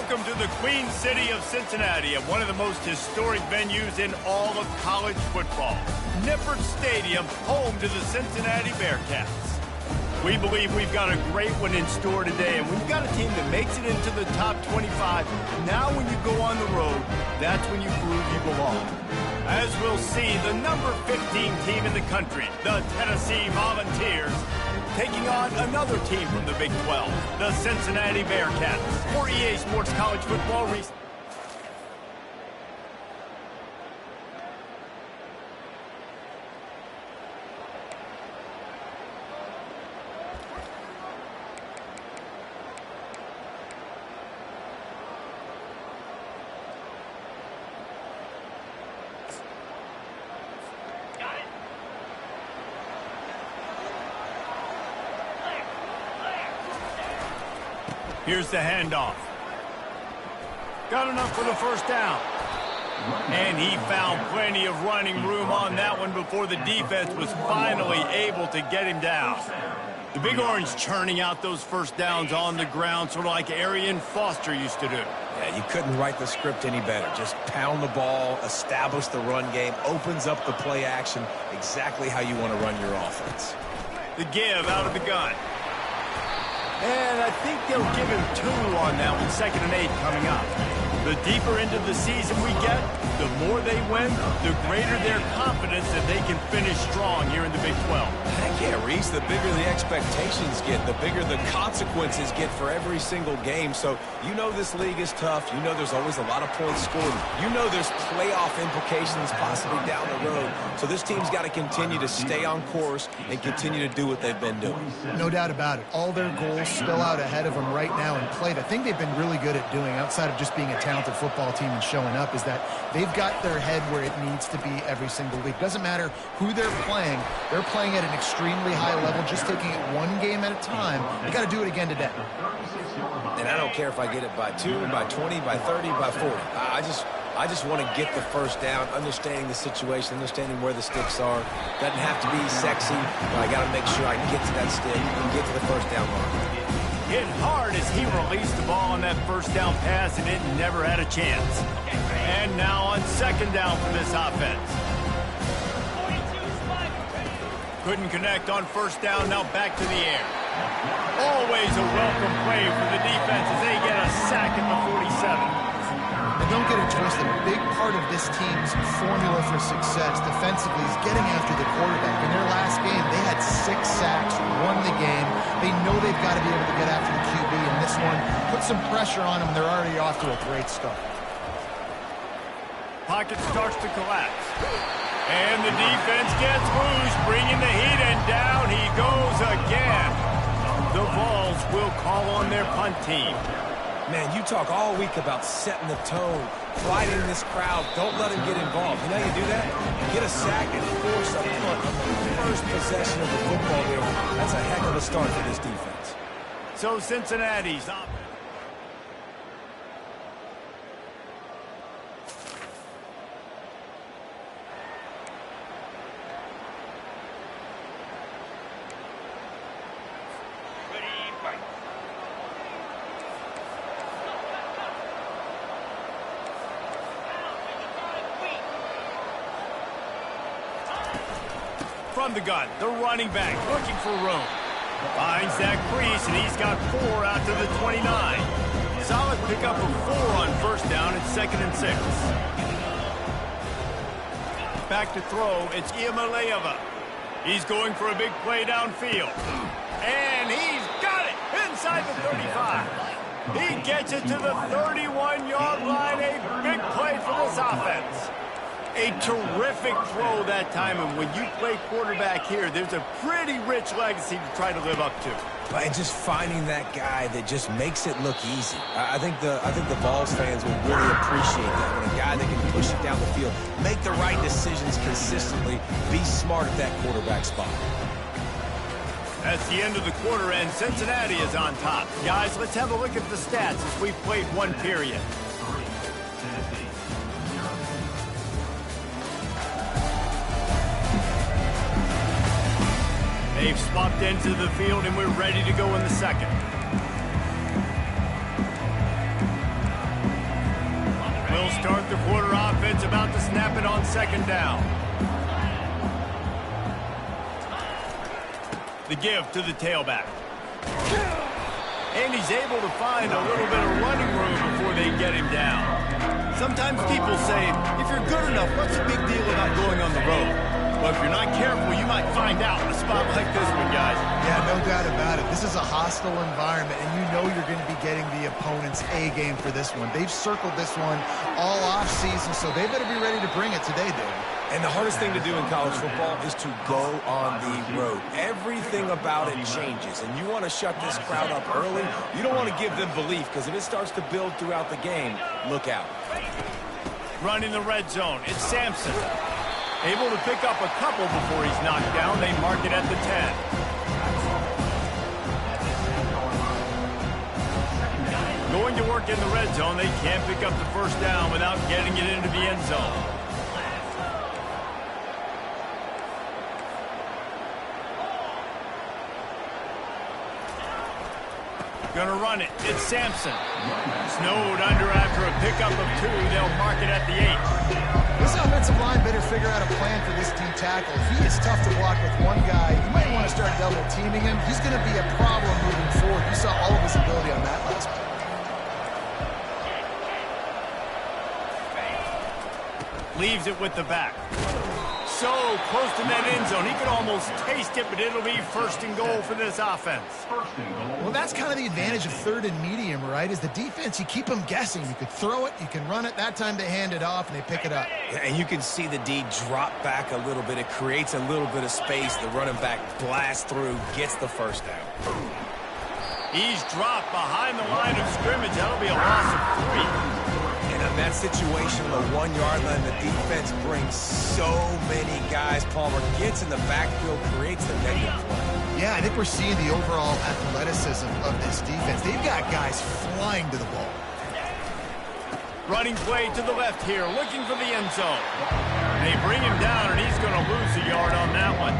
Welcome to the Queen City of Cincinnati, at one of the most historic venues in all of college football. Nippert Stadium, home to the Cincinnati Bearcats. We believe we've got a great one in store today, and we've got a team that makes it into the top 25. Now when you go on the road, that's when you prove you belong. As we'll see, the number 15 team in the country, the Tennessee Volunteers, taking on another team from the Big 12, the Cincinnati Bearcats. For EA Sports College Football. Here's the handoff. Got enough for the first down. And he found plenty of running room on that one before the defense was finally able to get him down. The Big Orange churning out those first downs on the ground, sort of like Arian Foster used to do. Yeah, you couldn't write the script any better. Just pound the ball, establish the run game, opens up the play action, exactly how you want to run your offense. The give out of the gun. And I think they'll give him 2 on that one, 2nd and 8 coming up. The deeper into the season we get, the more they win, the greater their confidence that they can finish strong here in the Big 12. Heck yeah, Reese, the bigger the expectations get, the bigger the consequences get for every single game. So you know this league is tough. You know there's always a lot of points scored. You know there's playoff implications possibly down the road. So this team's got to continue to stay on course and continue to do what they've been doing. No doubt about it. All their goals spill out ahead of them right now in play. The thing they've been really good at doing, outside of just being a talented football team and showing up, is that they've got their head where it needs to be every single week. Doesn't matter who they're playing at an extremely high level, just taking it one game at a time. You got to do it again today. And I don't care if I get it by 2, by 20, by 30, by 40. I just want to get the first down, understanding the situation, understanding where the sticks are. Doesn't have to be sexy, but I got to make sure I can get to that stick and get to the first down line. Hit hard as he released the ball on that first down pass, and it never had a chance. And now on 2nd down for this offense. Couldn't connect on 1st down, now back to the air. Always a welcome play for the defense as they get a sack at the 47. And don't get it twisted. A big part of this team's formula for success defensively is getting after the quarterback. In their last game, they had 6 sacks, won the game. They know they've got to be able to get after the QB in this one. Put some pressure on them. They're already off to a great start. Pocket starts to collapse. And the defense gets loose, bringing the heat, and down he goes again. The Vols will call on their punt team. Man, you talk all week about setting the tone, quieting this crowd. Don't let them get involved. You know how you do that? Get a sack and force a punt on the first possession of the football game. That's a heck of a start for this defense. So Cincinnati's up. From the gun, the running back looking for room. Finds that crease, and he's got 4 out to the 29. Solid pickup of 4 on 1st down and 2nd and 6. Back to throw, it's Iamaleava. He's going for a big play downfield. And he's got it inside the 35. He gets it to the 31-yard line. A big play for this offense. A terrific throw that time, and when you play quarterback here, there's a pretty rich legacy to try to live up to. And just finding that guy that just makes it look easy. I think the Vols fans will really appreciate that. When a guy that can push it down the field, make the right decisions consistently, be smart at that quarterback spot. That's the end of the quarter, and Cincinnati is on top. Guys, let's have a look at the stats as we've played 1 period. They've swapped into the field, and we're ready to go in the 2nd. offense about to snap it on second down. The give to the tailback. And he's able to find a little bit of running room before they get him down. Sometimes people say, if you're good enough, what's the big deal about going on the road? But if you're not careful, you might find out in a spot like this one, guys. Yeah, no doubt about it. This is a hostile environment, and you know you're going to be getting the opponent's A game for this one. They've circled this one all offseason, so they better be ready to bring it today, Dave. And the hardest thing to do in college football is to go on the road. Everything about it changes, and you want to shut this crowd up early. You don't want to give them belief, because if it starts to build throughout the game, look out. Running the red zone, it's Sampson. Able to pick up a couple before he's knocked down. They mark it at the 10. Going to work in the red zone, they can't pick up the first down without getting it into the end zone. Gonna run it. It's Sampson. Snowed under after a pickup of 2. They'll mark it at the 8. This offensive line better figure out a plan for this team tackle. He is tough to block with one guy. You might want to start double teaming him. He's going to be a problem moving forward. You saw all of his ability on that last play. Leaves it with the back. So close to that end zone. He could almost taste it, but it'll be first and goal for this offense. Well, that's kind of the advantage of third and medium, right? Is the defense, you keep them guessing. You could throw it, you can run it. That time they hand it off and they pick it up. Yeah, and you can see the D drop back a little bit. It creates a little bit of space. The running back blasts through, gets the first down. He's dropped behind the line of scrimmage. That'll be a loss of 3. And in that situation, the 1-yard line, the defense brings so many guys. Palmer gets in the backfield, creates the negative play. Yeah, I think we're seeing the overall athleticism of this defense. They've got guys flying to the ball. Running play to the left here, looking for the end zone. They bring him down, and he's going to lose a yard on that one.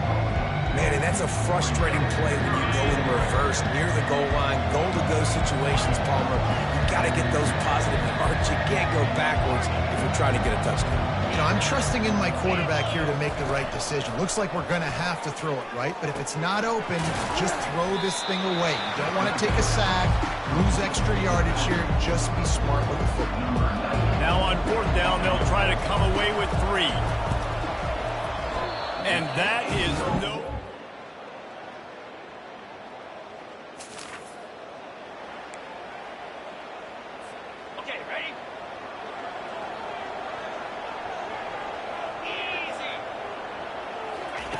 Man, and that's a frustrating play when you go in reverse near the goal line, goal-to-go situations, Palmer. You got to get those positive yards. You can't go backwards if you're trying to get a touchdown. You know, I'm trusting in my quarterback here to make the right decision. Looks like we're going to have to throw it, right? But if it's not open, just throw this thing away. You don't want to take a sack, lose extra yardage here. Just be smart with the football. Now on 4th down, they'll try to come away with 3. And that is no...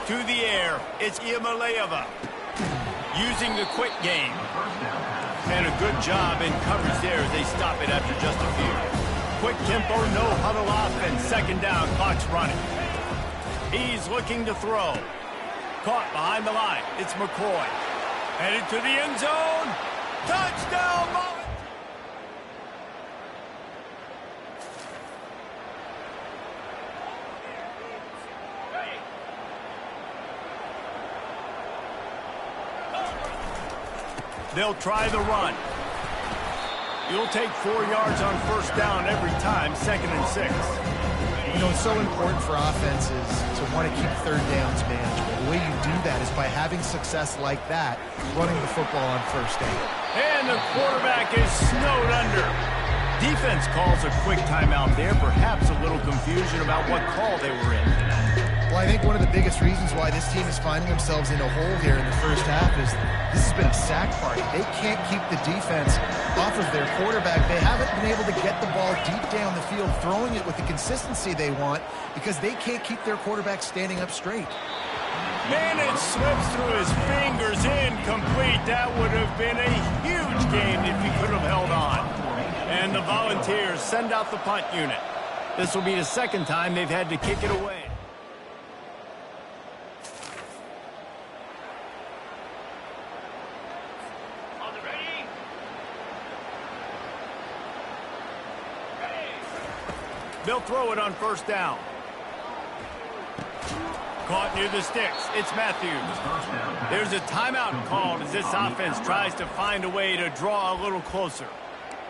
To the air, it's Iamaleava using the quick game. And a good job in coverage there as they stop it after just a few. Quick tempo, no huddle offense. Second down, clock's running. He's looking to throw. Caught behind the line. It's McCoy. Headed to the end zone. Touchdown, Molly. They'll try the run. You'll take 4 yards on first down every time, 2nd and 6. You know, it's so important for offenses to want to keep third downs manageable. The way you do that is by having success like that, running the football on first down. And the quarterback is snowed under. Defense calls a quick timeout there, perhaps a little confusion about what call they were in. Well, I think one of the biggest reasons why this team is finding themselves in a hole here in the first half is this has been a sack party. They can't keep the defense off of their quarterback. They haven't been able to get the ball deep down the field, throwing it with the consistency they want because they can't keep their quarterback standing up straight. Man, it slips through his fingers, incomplete. That would have been a huge game if he could have held on. And the Volunteers send out the punt unit. This will be the second time they've had to kick it away. They'll throw it on first down. Caught near the sticks. It's Matthews. There's a timeout called as this offense tries to find a way to draw a little closer.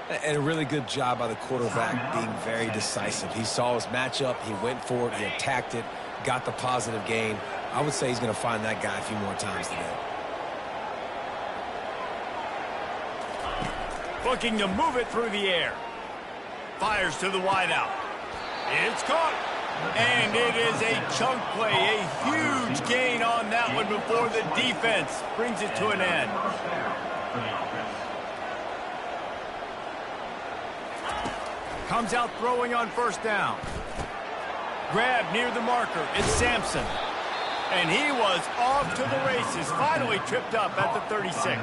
And a really good job by the quarterback being very decisive. He saw his matchup, he went for it, he attacked it, got the positive gain. I would say he's going to find that guy a few more times today. Looking to move it through the air. Fires to the wideout. It's caught. And it is a chunk play, a huge gain on that one before the defense brings it to an end. Comes out throwing on first down. Grab near the marker. It's Sampson. And he was off to the races. Finally tripped up at the 36.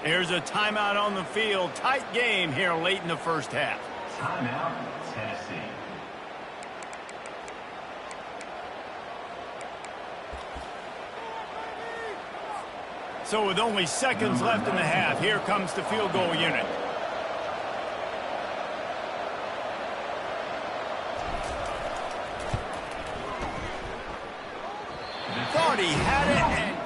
There's a timeout on the field. Tight game here late in the first half. Timeout, Tennessee. So with only seconds left in the half, here comes the field goal unit. Thought he had it, and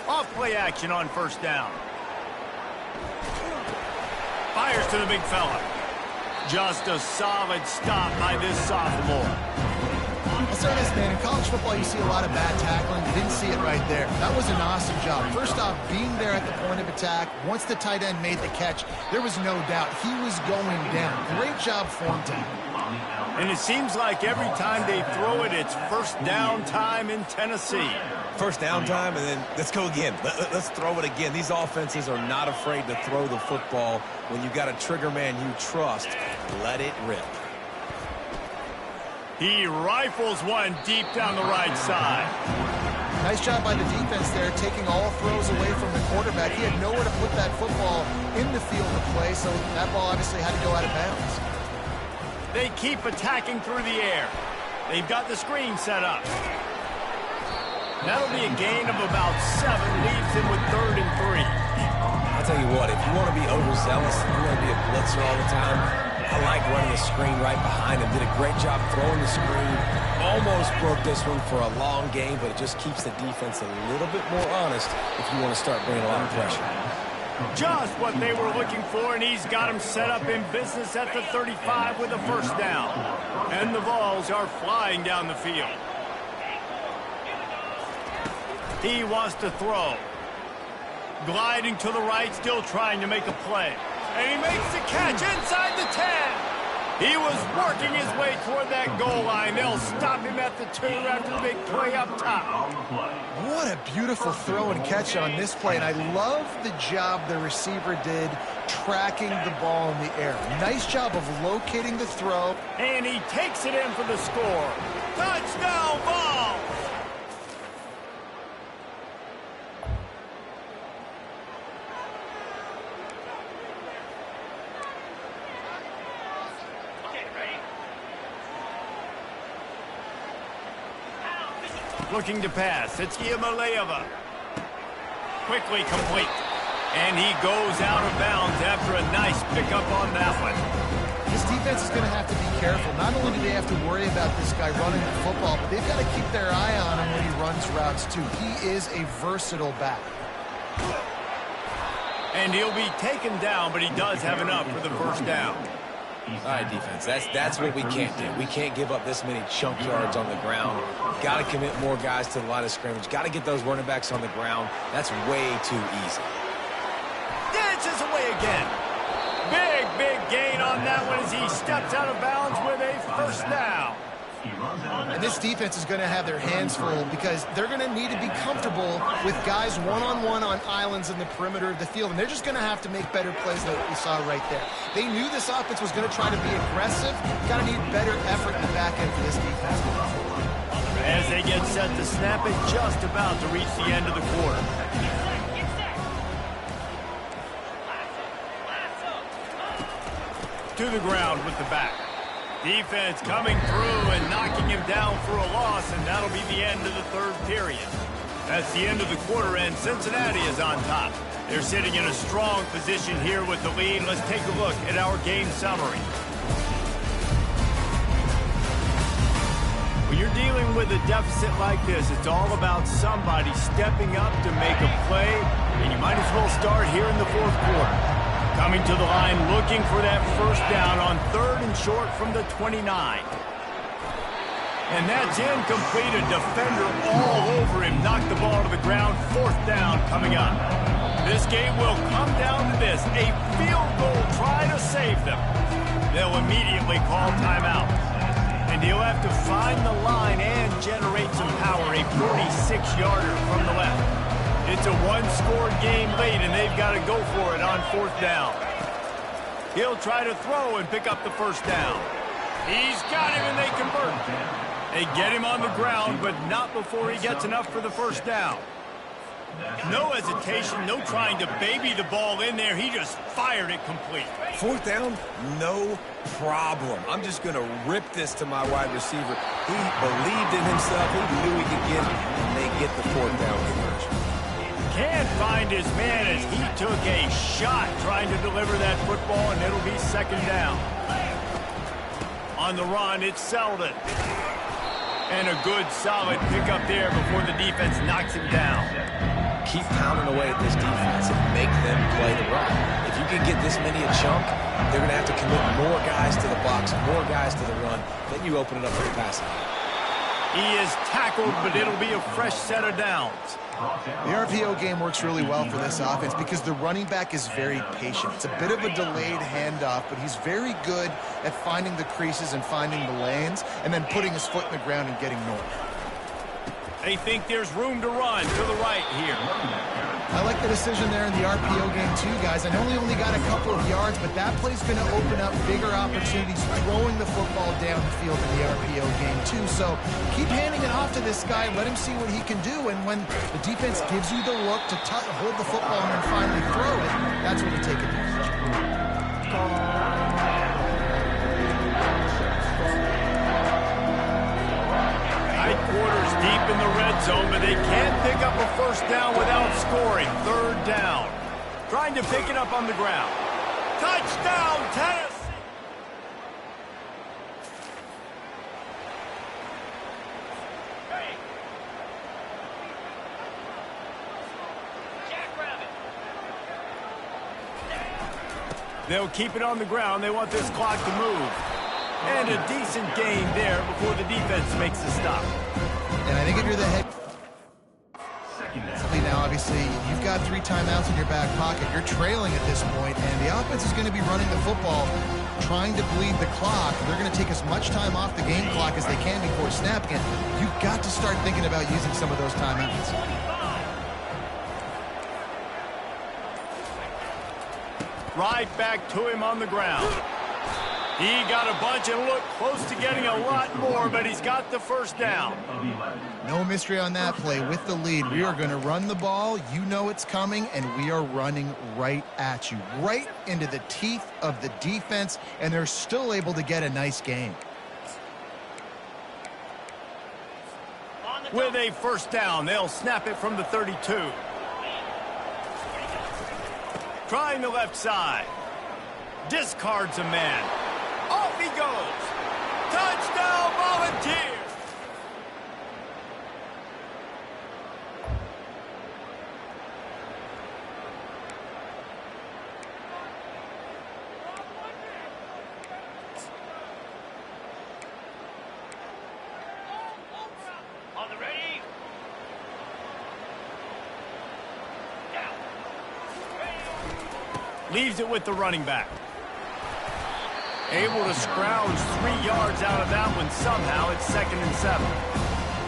off play action on first down. Fires to the big fella. Just a solid stop by this sophomore. I'll say this, man. In college football, you see a lot of bad tackling. You didn't see it right there. That was an awesome job. First off, being there at the point of attack. Once the tight end made the catch, there was no doubt he was going down. Great job form tackle. And it seems like every time they throw it, it's first down time in Tennessee. First down time, and then let's go again. Let's throw it again. These offenses are not afraid to throw the football. When you've got a trigger man you trust, let it rip. He rifles one deep down the right side. Nice job by the defense there, taking all throws away from the quarterback. He had nowhere to put that football in the field of play, so that ball obviously had to go out of bounds. They keep attacking through the air. They've got the screen set up. That'll be a gain of about 7, leaves him with 3rd and 3. I'll tell you what, if you want to be overzealous, if you want to be a blitzer all the time, I like running the screen right behind him. Did a great job throwing the screen. Almost broke this one for a long game, but it just keeps the defense a little bit more honest if you want to start bringing a lot of pressure. Just what they were looking for, and he's got him set up in business at the 35 with a first down. And the balls are flying down the field. He wants to throw. Gliding to the right, still trying to make a play. And he makes the catch inside the 10. He was working his way toward that goal line. They'll stop him at the 2 after the big play up top. What a beautiful throw and catch on this play. And I love the job the receiver did tracking the ball in the air. Nice job of locating the throw. And he takes it in for the score. Touchdown ball! Looking to pass. It's Yamalayeva. Quickly complete. And he goes out of bounds after a nice pickup on that one. This defense is going to have to be careful. Not only do they have to worry about this guy running the football, but they've got to keep their eye on him when he runs routes too. He is a versatile back. And he'll be taken down, but he does have enough for the first down. All right, defense, that's what we can't do. We can't give up this many chunk yards on the ground. Got to commit more guys to the line of scrimmage. Got to get those running backs on the ground. That's way too easy. Dances away again. Big gain on that one as he steps out of bounds with a first down. And this defense is going to have their hands full because they're going to need to be comfortable with guys one-on-one on islands in the perimeter of the field. And they're just going to have to make better plays like we saw right there. They knew this offense was going to try to be aggressive. Got to need better effort in the back end for this defense. As they get set to snap it, just about to reach the end of the quarter. To the ground with the back. Defense coming through and knocking him down for a loss, and that'll be the end of the third period. That's the end of the quarter, and Cincinnati is on top. They're sitting in a strong position here with the lead. Let's take a look at our game summary. When you're dealing with a deficit like this, it's all about somebody stepping up to make a play, and you might as well start here in the fourth quarter. Coming to the line, looking for that first down on 3rd and short from the 29. And that's incomplete. A defender all over him. Knocked the ball to the ground. 4th down coming up. This game will come down to this. A field goal try to save them. They'll immediately call timeout. And he'll have to find the line and generate some power. A 46-yarder from the left. It's a one-score game late, and they've got to go for it on 4th down. He'll try to throw and pick up the first down. He's got him, and they convert. They get him on the ground, but not before he gets enough for the first down. No hesitation, no trying to baby the ball in there. He just fired it complete. 4th down, no problem. I'm just going to rip this to my wide receiver. He believed in himself. He knew he could get it, and they get the 4th down conversion. Can't find his man as he took a shot trying to deliver that football, and it'll be 2nd down. On the run, it's Selden. And a good, solid pickup there before the defense knocks him down. Keep pounding away at this defense and make them play the run. If you can get this many a chunk, they're going to have to commit more guys to the box, more guys to the run. Then you open it up for the passing. He is tackled, but it'll be a fresh set of downs. The RPO game works really well for this offense because the running back is very patient. It's a bit of a delayed handoff, but he's very good at finding the creases and finding the lanes and then putting his foot in the ground and getting north. They think there's room to run to the right here. I like the decision there in the RPO game too, guys. I know he only got a couple of yards, but that play's going to open up bigger opportunities throwing the football down the field in the RPO game too. So keep handing it off to this guy. Let him see what he can do. And when the defense gives you the look to hold the football and then finally throw it, that's when you take advantage. Quarters deep in the red zone, but they can't pick up a first down without scoring. 3rd down. Trying to pick it up on the ground. Touchdown, Tennessee! They'll keep it on the ground. They want this clock to move. And a decent gain there before the defense makes the stop. And I think if you're the head... Now, obviously, you've got 3 timeouts in your back pocket. You're trailing at this point, and the offense is going to be running the football, trying to bleed the clock. They're going to take as much time off the game clock as they can before snapping it. You've got to start thinking about using some of those timeouts. Right back to him on the ground. He got a bunch and looked close to getting a lot more, but he's got the first down. No mystery on that play. With the lead, we are going to run the ball. You know it's coming, and we are running right at you, right into the teeth of the defense, and they're still able to get a nice gain. With a first down, they'll snap it from the 32. Trying the left side. Discards a man. Off he goes. Touchdown, Volunteers. On the ready. Leaves it with the running back. Able to scrounge 3 yards out of that one somehow. It's 2nd and 7.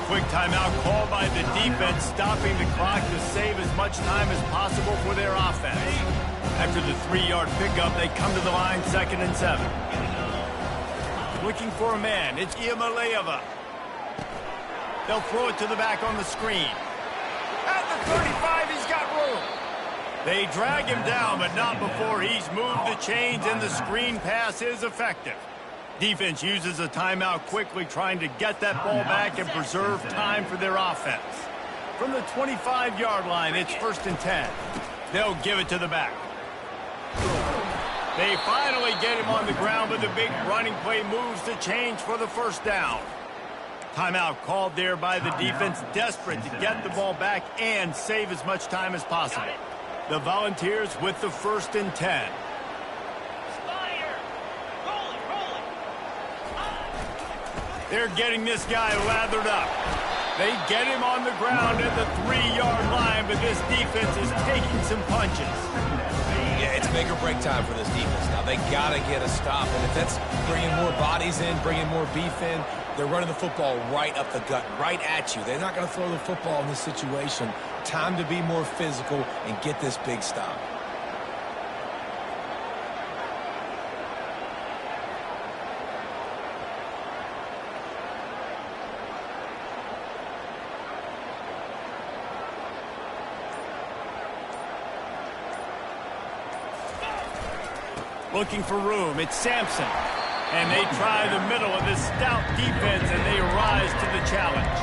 Quick timeout called by the defense, stopping the clock to save as much time as possible for their offense. After the 3-yard pickup, they come to the line 2nd and 7. Looking for a man. It's Iamaleava. They'll throw it to the back on the screen. At the 35, he's got room. They drag him down, but not before he's moved the chains, and the screen pass is effective. Defense uses a timeout quickly, trying to get that ball back and preserve time for their offense. From the 25-yard line, it's 1st and 10. They'll give it to the back. They finally get him on the ground, but the big running play moves the change for the 1st down. Timeout called there by the defense, desperate to get the ball back and save as much time as possible. The Volunteers with the 1st and 10. They're getting this guy lathered up. They get him on the ground at the 3-yard line, but this defense is taking some punches. Yeah, it's make or break time for this defense. Now, they got to get a stop, and if that's bringing more bodies in, bringing more beef in, they're running the football right up the gut, right at you. They're not going to throw the football in this situation. Time to be more physical and get this big stop. Looking for room, it's Sampson. And they try the middle of this stout defense, and they rise to the challenge.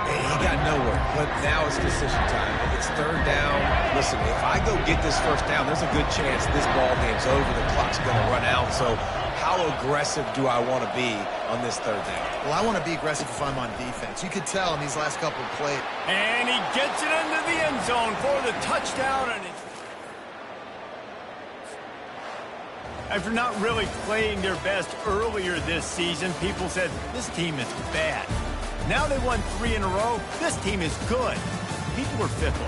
Hey, he got nowhere, but now it's decision time. It's 3rd down. Listen, if I go get this 1st down, there's a good chance this ball game's over. The clock's going to run out. So how aggressive do I want to be on this 3rd down? Well, I want to be aggressive if I'm on defense. You could tell in these last couple of plays. And he gets it into the end zone for the touchdown, and it's... After not really playing their best earlier this season, people said, this team is bad. Now they won 3 in a row. This team is good. People were fickle.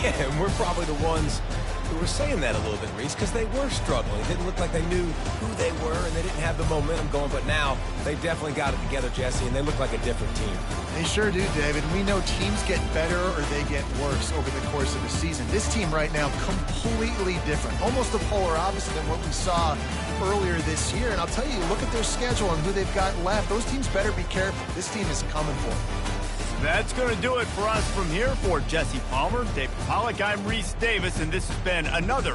Yeah, and we're probably the ones who were saying that a little bit, Reese, because they were struggling. It didn't look like they knew who they were, and they didn't have the momentum going. But now they definitely got it together, Jesse, and they look like a different team. They sure do, David. We know teams get better or they get worse over the course of the season. This team right now, completely different. Almost the polar opposite than what we saw earlier this year. And I'll tell you, look at their schedule and who they've got left. Those teams better be careful. This team is coming for them. That's going to do it for us from here. For Jesse Palmer, David Pollack, I'm Reese Davis, and this has been another